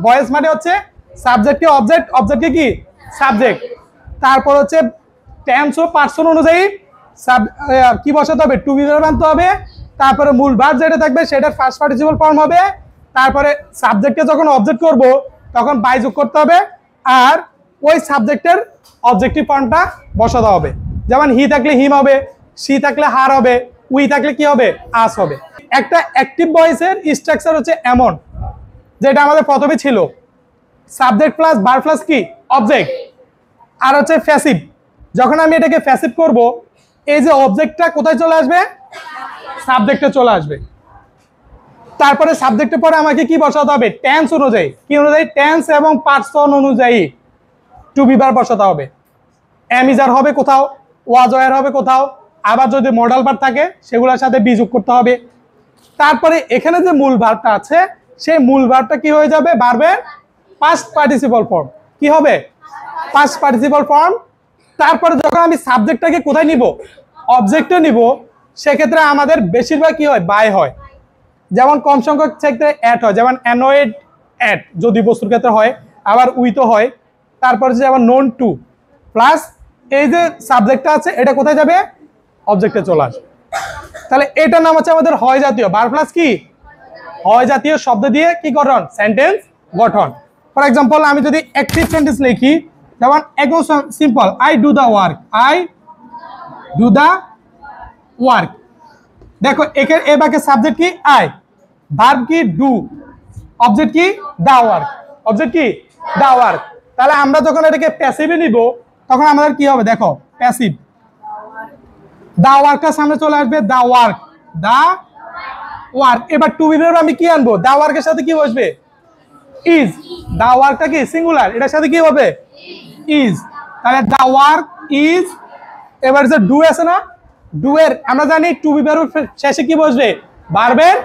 Voice মানে হচ্ছে সাবজেক্টকে object, অবজেক্টকে কি সাবজেক্ট। তারপর হচ্ছে টেন্স ও পার্সন অনুযায়ী কি বসাতে হবে, টু বি ভার্ব আনতে হবে। তারপরে মূল ভার্ব যেটা থাকবে সেটার ফার্স্ট পার্টিসিপল ফর্ম হবে। তারপরে সাবজেক্টকে যখন অবজেক্ট করব তখন বাই যোগ করতে হবে, আর ওই সাবজেক্টের অবজেক্টিভ ফর্মটা বসাতে হবে। যেমন হি থাকলে হিম হবে, সি থাকলে হার হবে, উই থাকলে কি হবে, আস হবে। একটা অ্যাক্টিভ ভয়েসের স্ট্রাকচার হচ্ছে এমন, যেটা আমাদের প্রথমে ছিল সাবজেক্ট প্লাস ভার্ব প্লাস কি অবজেক্ট, আর হচ্ছে প্যাসিভ। যখন আমি এটাকে প্যাসিভ করব, এই যে অবজেক্টটা কোথায় চলে আসবে, সাবজেক্টে চলে আসবে। তারপরে সাবজেক্টের পরে আমাকে কি বসাতে হবে, টেন্স অনুযায়ী, কি অনুযায়ী, টেন্স এবং পার্সন অনুযায়ী টু বি ভার্ব বসাতে হবে। এম ইজ আর হবে কোথাও, ওয়াজ ওয়ার হবে কোথাও, আবার যদি মডাল ভার্ব থাকে সেগুলোর সাথে বি যোগ করতে হবে। তারপরে এখানে যে মূল ভার্বটা আছে সেই মূল ভার্বটা কি হয়ে যাবে, ভার্বের পাস্ট পার্টিসিপল ফর্ম। কি হবে, পাস্ট পার্টিসিপল ফর্ম। তারপরে যখন আমি সাবজেক্টটাকে কোথায় নিব, অবজেক্টে নিব, সেক্ষেত্রে আমাদের বেশিরভাগ কি হয়, বাই হয়। যেমন কম সংখ্যক ক্ষেত্রে অ্যাট হয়, যেমন অ্যানয়েড অ্যাট যদি বস্তুর ক্ষেত্রে হয়, আবার উইথও হয়। তারপর যেমন নোন টু প্লাস এই যে সাবজেক্টটা আছে এটা কোথায় যাবে, অবজেক্টে চলে আসবে। তাহলে এটার নাম হচ্ছে আমাদের হয় জাতীয়, ভার্ব প্লাস কি হয় জাতীয় শব্দ দিয়ে কি গঠন, সেন্টেন্স গঠন। ফর এক্সাম্পল আমি যদি অ্যাক্টিভ সেন্টেন্স লিখি, যেমন একদম simple, I do the work, I do the work. দেখো এখানে এ বাক্যের সাবজেক্ট কি আই, ভার্ব কি ডু, অবজেক্ট কি দ্য ওয়ার্ক, অবজেক্ট কি দ্য ওয়ার্ক। তাহলে আমরা যখন এটাকে প্যাসিভে নিব তখন আমাদের কি হবে, দেখো প্যাসিভ, দা ওয়ার্কটার সামনে চলে আসবে, দা ওয়ার্ক, দা ওয়ার্ক। এবার টু বি ভার্ব আমি কি আনবো, দা ওয়ার্কের সাথে কি বসবে, ইজ। দা ওয়ার্কটা কি সিঙ্গুলার, এটার সাথে কি হবে, ইজ। তাহলে দা ওয়ার্ক ইজ। এবার যে ডু আছে না, ডু এর আমরা জানি টু বি ভার্ব শেষে কি বসবে, ভার্বের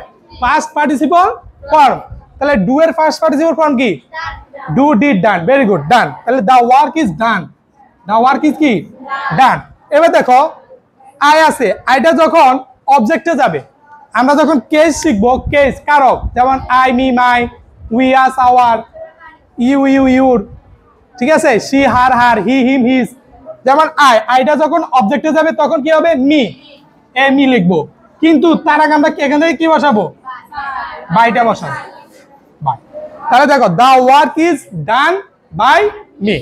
পাস্ট পার্টিসিপল ফর্ম। তাহলে ডু এর ফার্স্ট পার্টিসিপল ফর্ম কি, do did done, very good, done. তাহলে the work is done, the work is কি ডান। এবার দেখো আই আছে, আইটা যখন অবজেক্টে যাবে, আমরা যখন কেস শিখবো, কেস কারক, যেমন I me my, we us our, you you your, ঠিক আছে, সি হার হার, হি হিম হিজ। যেমন আইটা যখন অবজেক্টে যাবে তখন কি হবে, মি, এ মি লিখবো। কিন্তু তার আগে আমরা এখান থেকে কি বসাবো, বাইটা বসাবো, বাই। তাহলে দেখো the work is done by me,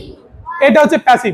এটা হচ্ছে প্যাসিভ।